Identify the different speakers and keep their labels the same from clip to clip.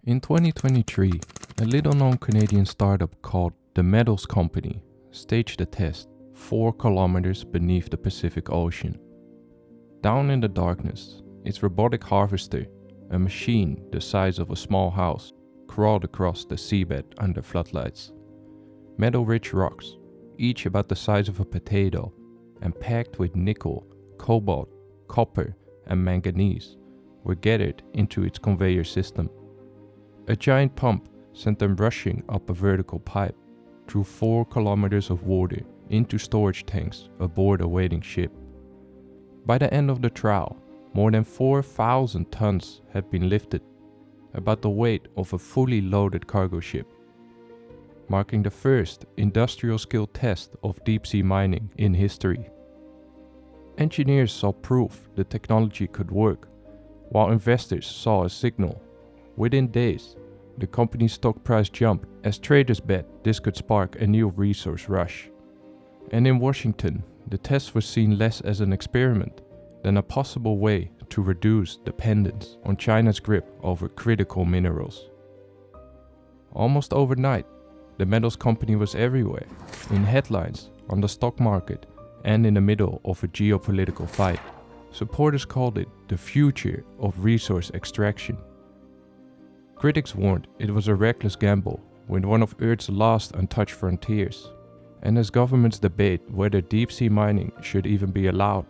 Speaker 1: In 2023, a little-known Canadian startup called The Metals Company staged a test 4 kilometers beneath the Pacific Ocean. Down in the darkness, its robotic harvester, a machine the size of a small house, crawled across the seabed under floodlights. Metal-rich rocks, each about the size of a potato, and packed with nickel, cobalt, copper, and manganese, were gathered into its conveyor system. A giant pump sent them rushing up a vertical pipe through 4 kilometers of water into storage tanks aboard a waiting ship. By the end of the trial, more than 4,000 tons had been lifted, about the weight of a fully loaded cargo ship, marking the first industrial-scale test of deep-sea mining in history. Engineers saw proof the technology could work, while investors saw a signal. Within days, the company's stock price jumped as traders bet this could spark a new resource rush. And in Washington, the test was seen less as an experiment than a possible way to reduce dependence on China's grip over critical minerals. Almost overnight, the metals company was everywhere, in headlines, on the stock market, and in the middle of a geopolitical fight. Supporters called it the future of resource extraction. Critics warned it was a reckless gamble with one of Earth's last untouched frontiers. And as governments debate whether deep-sea mining should even be allowed,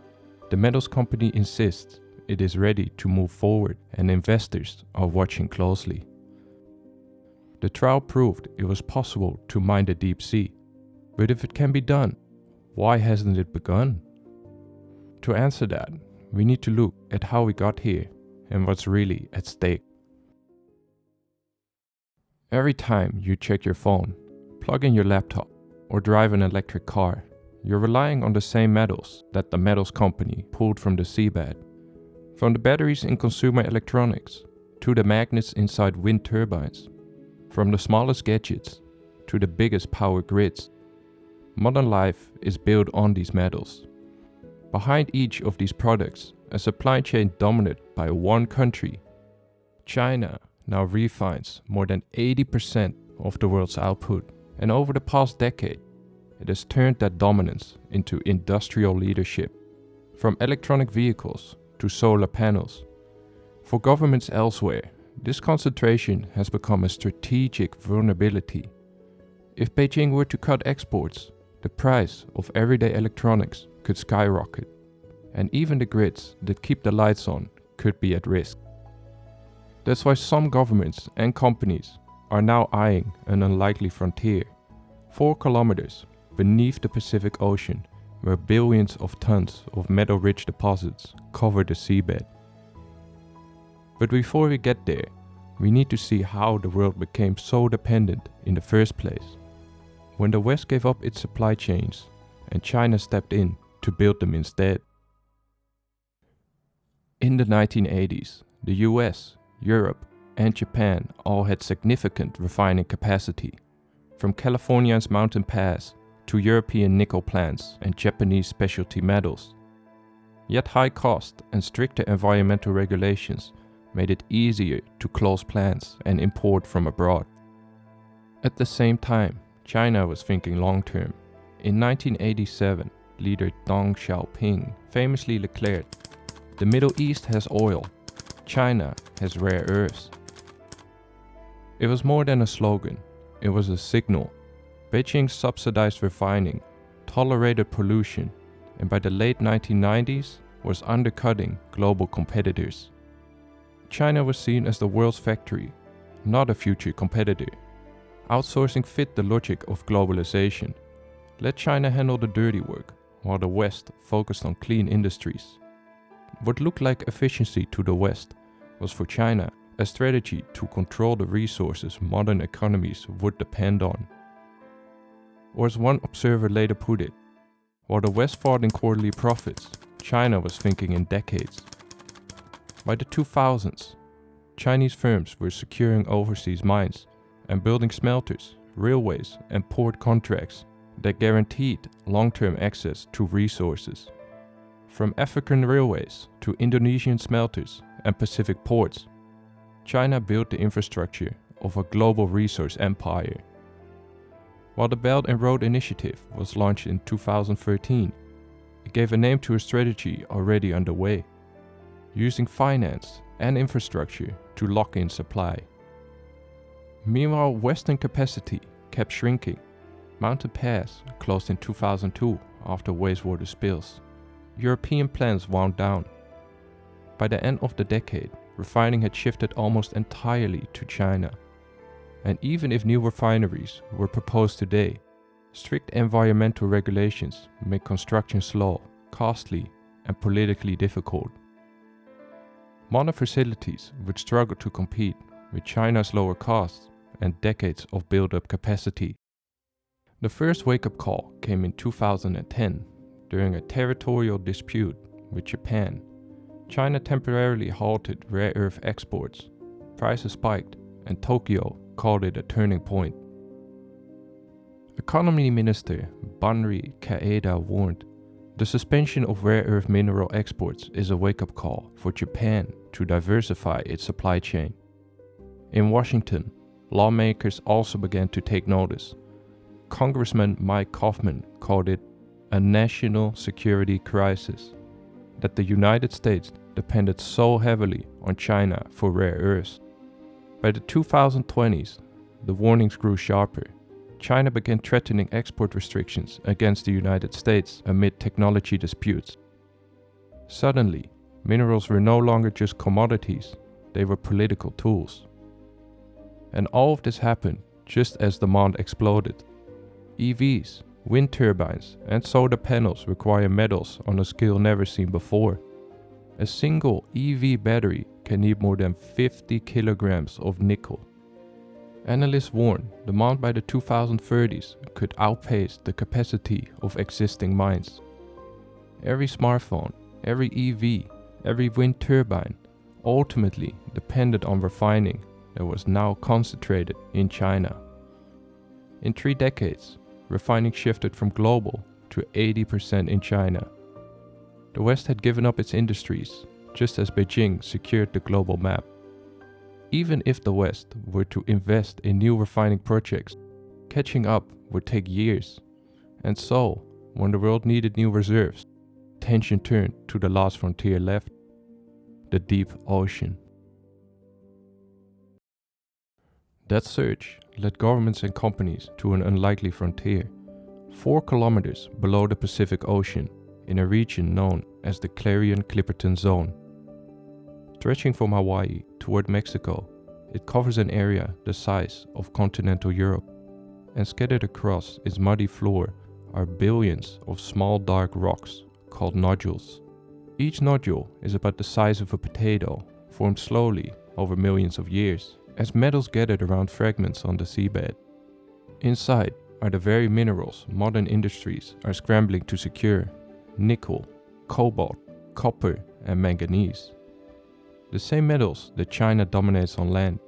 Speaker 1: the metals company insists it is ready to move forward and investors are watching closely. The trial proved it was possible to mine the deep sea, but if it can be done, why hasn't it begun? To answer that, we need to look at how we got here and what's really at stake. Every time you check your phone, plug in your laptop, or drive an electric car, you're relying on the same metals that the metals company pulled from the seabed. From the batteries in consumer electronics, to the magnets inside wind turbines, from the smallest gadgets to the biggest power grids. Modern life is built on these metals. Behind each of these products, a supply chain dominated by one country. China now refines more than 80% of the world's output, and over the past decade, it has turned that dominance into industrial leadership, from electronic vehicles to solar panels. For governments elsewhere, this concentration has become a strategic vulnerability. If Beijing were to cut exports, the price of everyday electronics could skyrocket, and even the grids that keep the lights on could be at risk. That's why some governments and companies are now eyeing an unlikely frontier, 4 kilometers beneath the Pacific Ocean, where billions of tons of metal-rich deposits cover the seabed. But before we get there, we need to see how the world became so dependent in the first place. When the West gave up its supply chains and China stepped in to build them instead. In the 1980s, the US, Europe, and Japan all had significant refining capacity, from California's Mountain Pass to European nickel plants and Japanese specialty metals. Yet high cost and stricter environmental regulations made it easier to close plants and import from abroad. At the same time, China was thinking long-term. In 1987, leader Deng Xiaoping famously declared, "The Middle East has oil, China has rare earths." It was more than a slogan, it was a signal. Beijing subsidized refining, tolerated pollution, and by the late 1990s was undercutting global competitors. China was seen as the world's factory, not a future competitor. Outsourcing fit the logic of globalization. Let China handle the dirty work, while the West focused on clean industries. What looked like efficiency to the West was for China a strategy to control the resources modern economies would depend on. Or as one observer later put it, while the West fought in quarterly profits, China was thinking in decades. By the 2000s, Chinese firms were securing overseas mines and building smelters, railways, and port contracts that guaranteed long-term access to resources. From African railways to Indonesian smelters and Pacific ports, China built the infrastructure of a global resource empire. While the Belt and Road Initiative was launched in 2013, it gave a name to a strategy already underway, using finance and infrastructure to lock in supply. Meanwhile, Western capacity kept shrinking. Mountain Pass closed in 2002 after wastewater spills. European plants wound down. By the end of the decade, refining had shifted almost entirely to China. And even if new refineries were proposed today, strict environmental regulations make construction slow, costly, and politically difficult. Modern facilities would struggle to compete with China's lower costs and decades of built-up capacity. The first wake-up call came in 2010 during a territorial dispute with Japan. China temporarily halted rare earth exports, prices spiked, and Tokyo called it a turning point. Economy Minister Banri Kaeda warned, "The suspension of rare earth mineral exports is a wake-up call for Japan to diversify its supply chain." In Washington, lawmakers also began to take notice. Congressman Mike Kaufman called it a national security crisis, that the United States depended so heavily on China for rare earths. By the 2020s, the warnings grew sharper. China began threatening export restrictions against the United States amid technology disputes. Suddenly, minerals were no longer just commodities, they were political tools. And all of this happened just as demand exploded. EVs, wind turbines, and solar panels require metals on a scale never seen before. A single EV battery can need more than 50 kilograms of nickel. Analysts warn demand by the 2030s could outpace the capacity of existing mines. Every smartphone, every EV, every wind turbine ultimately depended on refining that was now concentrated in China. In 3 decades, refining shifted from global to 80% in China. The West had given up its industries, just as Beijing secured the global map. Even if the West were to invest in new refining projects, catching up would take years. And so, when the world needed new reserves, attention turned to the last frontier left, the deep ocean. That surge led governments and companies to an unlikely frontier, 4 kilometers below the Pacific Ocean, in a region known as the Clarion-Clipperton Zone. Stretching from Hawaii toward Mexico, it covers an area the size of continental Europe, and scattered across its muddy floor are billions of small dark rocks called nodules. Each nodule is about the size of a potato, formed slowly over millions of years, as metals gathered around fragments on the seabed. Inside are the very minerals modern industries are scrambling to secure: nickel, cobalt, copper, and manganese. The same metals that China dominates on land,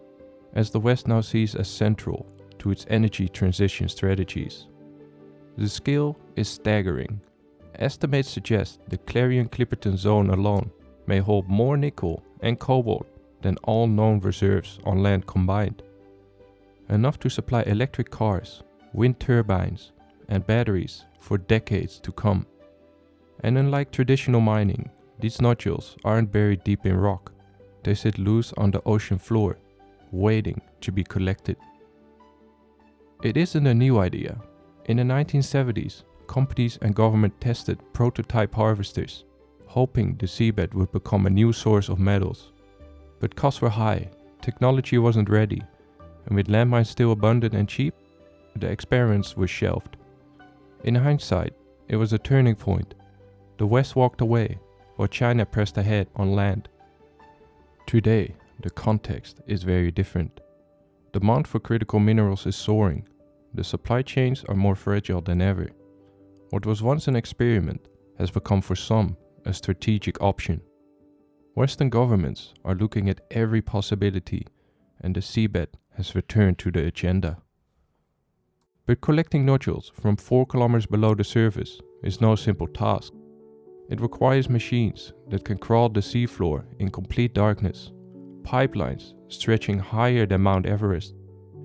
Speaker 1: as the West now sees as central to its energy transition strategies. The scale is staggering. Estimates suggest the Clarion-Clipperton Zone alone may hold more nickel and cobalt than all known reserves on land combined. Enough to supply electric cars, wind turbines, and batteries for decades to come. And unlike traditional mining, these nodules aren't buried deep in rock. They sit loose on the ocean floor, waiting to be collected. It isn't a new idea. In the 1970s, companies and government tested prototype harvesters, hoping the seabed would become a new source of metals. But costs were high, technology wasn't ready, and with landmines still abundant and cheap, the experiments were shelved. In hindsight, it was a turning point. The West walked away, while China pressed ahead on land. Today, the context is very different. Demand for critical minerals is soaring. The supply chains are more fragile than ever. What was once an experiment has become for some a strategic option. Western governments are looking at every possibility, and the seabed has returned to the agenda. But collecting nodules from 4 kilometers below the surface is no simple task. It requires machines that can crawl the seafloor in complete darkness, pipelines stretching higher than Mount Everest,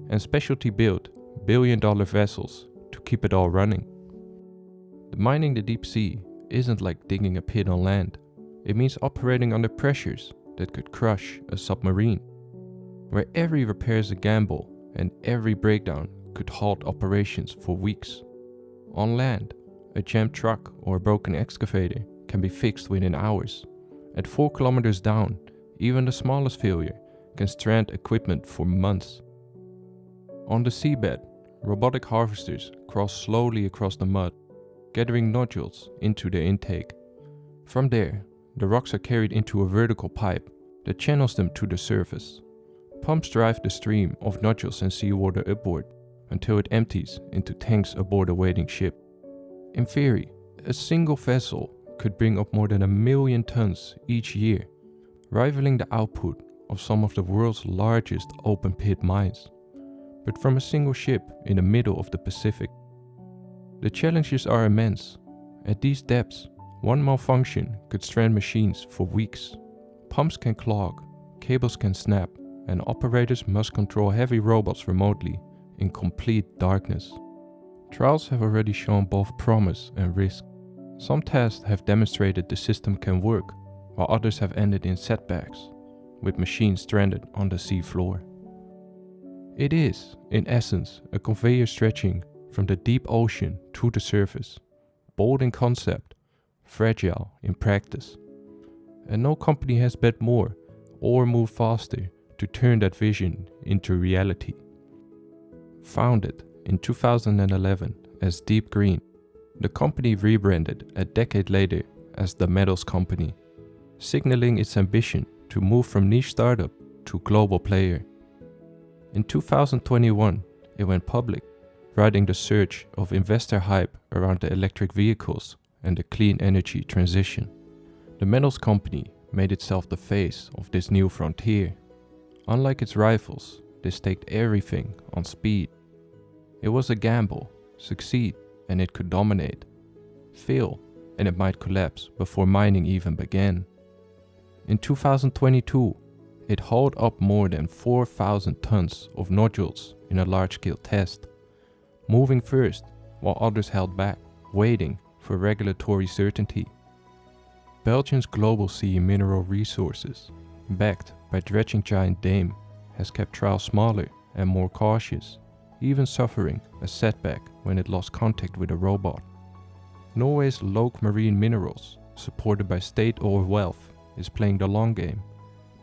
Speaker 1: and specialty-built billion-dollar vessels to keep it all running. Mining the deep sea isn't like digging a pit on land. It means operating under pressures that could crush a submarine, where every repair is a gamble and every breakdown could halt operations for weeks. On land, a jammed truck or a broken excavator can be fixed within hours. At 4 kilometers down, even the smallest failure can strand equipment for months. On the seabed, robotic harvesters crawl slowly across the mud, gathering nodules into their intake. From there, the rocks are carried into a vertical pipe that channels them to the surface. Pumps drive the stream of nodules and seawater upward until it empties into tanks aboard a waiting ship. In theory, a single vessel could bring up more than 1 million tons each year, rivaling the output of some of the world's largest open-pit mines, but from a single ship in the middle of the Pacific. The challenges are immense. At these depths, one malfunction could strand machines for weeks. Pumps can clog, cables can snap, and operators must control heavy robots remotely in complete darkness. Trials have already shown both promise and risk. Some tests have demonstrated the system can work, while others have ended in setbacks, with machines stranded on the seafloor. It is, in essence, a conveyor stretching from the deep ocean to the surface, bold in concept, fragile in practice. And no company has bet more or moved faster to turn that vision into reality. Founded in 2011 as Deep Green, the company rebranded a decade later as the Metals Company, signaling its ambition to move from niche startup to global player. In 2021, it went public, riding the surge of investor hype around the electric vehicles and the clean energy transition. The Metals Company made itself the face of this new frontier. Unlike its rivals, they staked everything on speed. It was a gamble. Succeed and it could dominate. Fail and it might collapse before mining even began. In 2022, it hauled up more than 4,000 tons of nodules in a large-scale test, moving first while others held back, waiting for regulatory certainty. Belgium's Global Sea Mineral Resources, backed by dredging giant Dame, has kept trials smaller and more cautious, even suffering a setback when it lost contact with a robot. Norway's Loke Marine Minerals, supported by state-owned wealth, is playing the long game,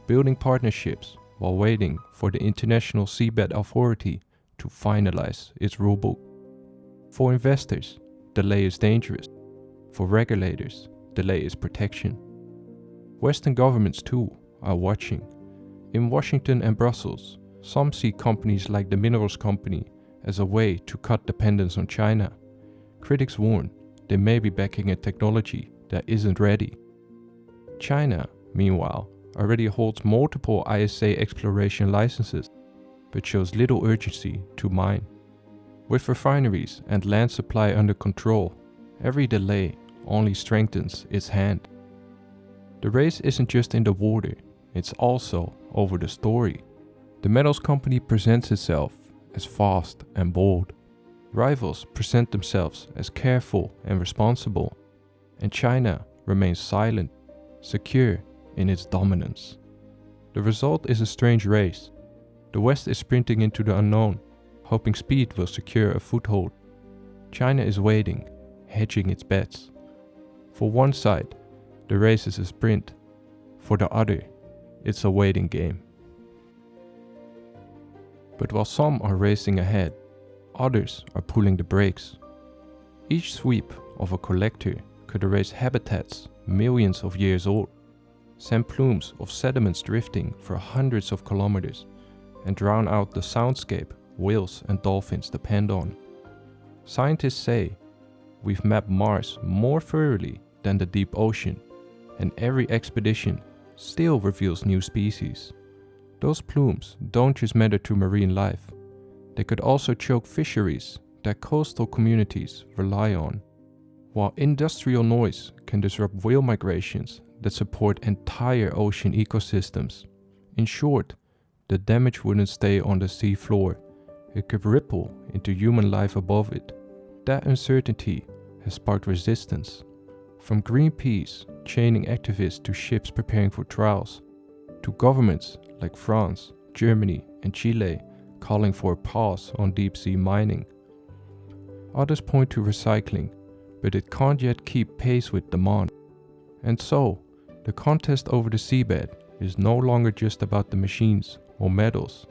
Speaker 1: building partnerships while waiting for the International Seabed Authority to finalize its rulebook. For investors, delay is dangerous. For regulators, delay is protection. Western governments too are watching. In Washington and Brussels, some see companies like the Minerals Company as a way to cut dependence on China. Critics warn they may be backing a technology that isn't ready. China, meanwhile, already holds multiple ISA exploration licenses, but shows little urgency to mine. With refineries and land supply under control, every delay only strengthens its hand. The race isn't just in the water, it's also over the story. The Metals Company presents itself as fast and bold. Rivals present themselves as careful and responsible. And China remains silent, secure in its dominance. The result is a strange race. The West is sprinting into the unknown, hoping speed will secure a foothold. China is waiting, hedging its bets. For one side, the race is a sprint. For the other, it's a waiting game. But while some are racing ahead, others are pulling the brakes. Each sweep of a collector could erase habitats millions of years old, send plumes of sediments drifting for hundreds of kilometers, and drown out the soundscape whales and dolphins depend on. Scientists say we've mapped Mars more thoroughly than the deep ocean, and every expedition still reveals new species. Those plumes don't just matter to marine life, they could also choke fisheries that coastal communities rely on, while industrial noise can disrupt whale migrations that support entire ocean ecosystems. In short, the damage wouldn't stay on the seafloor, it could ripple into human life above it. That uncertainty has sparked resistance. From Greenpeace chaining activists to ships preparing for trials, to governments like France, Germany, and Chile calling for a pause on deep-sea mining. Others point to recycling, but it can't yet keep pace with demand. And so, the contest over the seabed is no longer just about the machines or metals.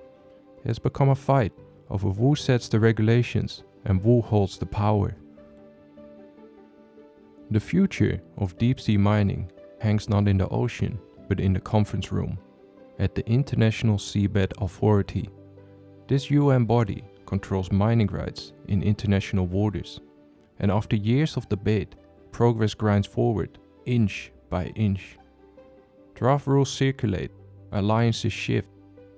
Speaker 1: It has become a fight over who sets the regulations and who holds the power. The future of deep-sea mining hangs not in the ocean, but in the conference room at the International Seabed Authority. This UN body controls mining rights in international waters, and after years of debate, progress grinds forward inch by inch. Draft rules circulate, alliances shift,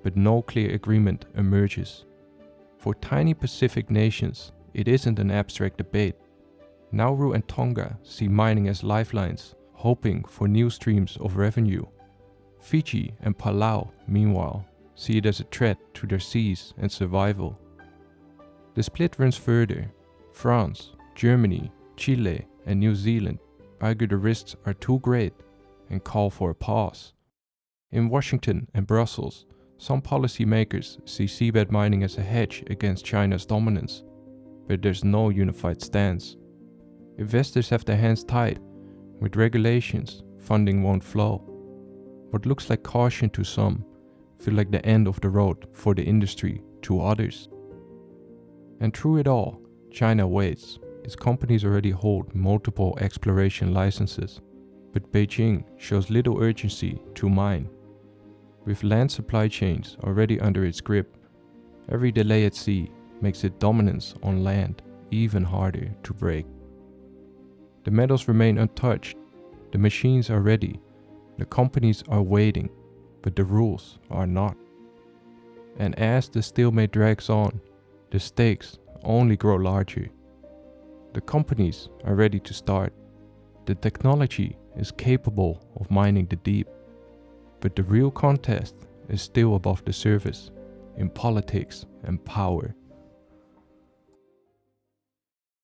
Speaker 1: but no clear agreement emerges. For tiny Pacific nations, it isn't an abstract debate. Nauru and Tonga see mining as lifelines, hoping for new streams of revenue. Fiji and Palau, meanwhile, see it as a threat to their seas and survival. The split runs further. France, Germany, Chile, and New Zealand argue the risks are too great and call for a pause. In Washington and Brussels, some policymakers see seabed mining as a hedge against China's dominance, but there's no unified stance. Investors have their hands tied. With regulations, funding won't flow. What looks like caution to some feel like the end of the road for the industry to others. And through it all, China waits. Its companies already hold multiple exploration licenses, but Beijing shows little urgency to mine. With land supply chains already under its grip, every delay at sea makes its dominance on land even harder to break. The metals remain untouched, the machines are ready, the companies are waiting, but the rules are not. And as the stalemate drags on, the stakes only grow larger. The companies are ready to start. The technology is capable of mining the deep. But the real contest is still above the surface, in politics and power.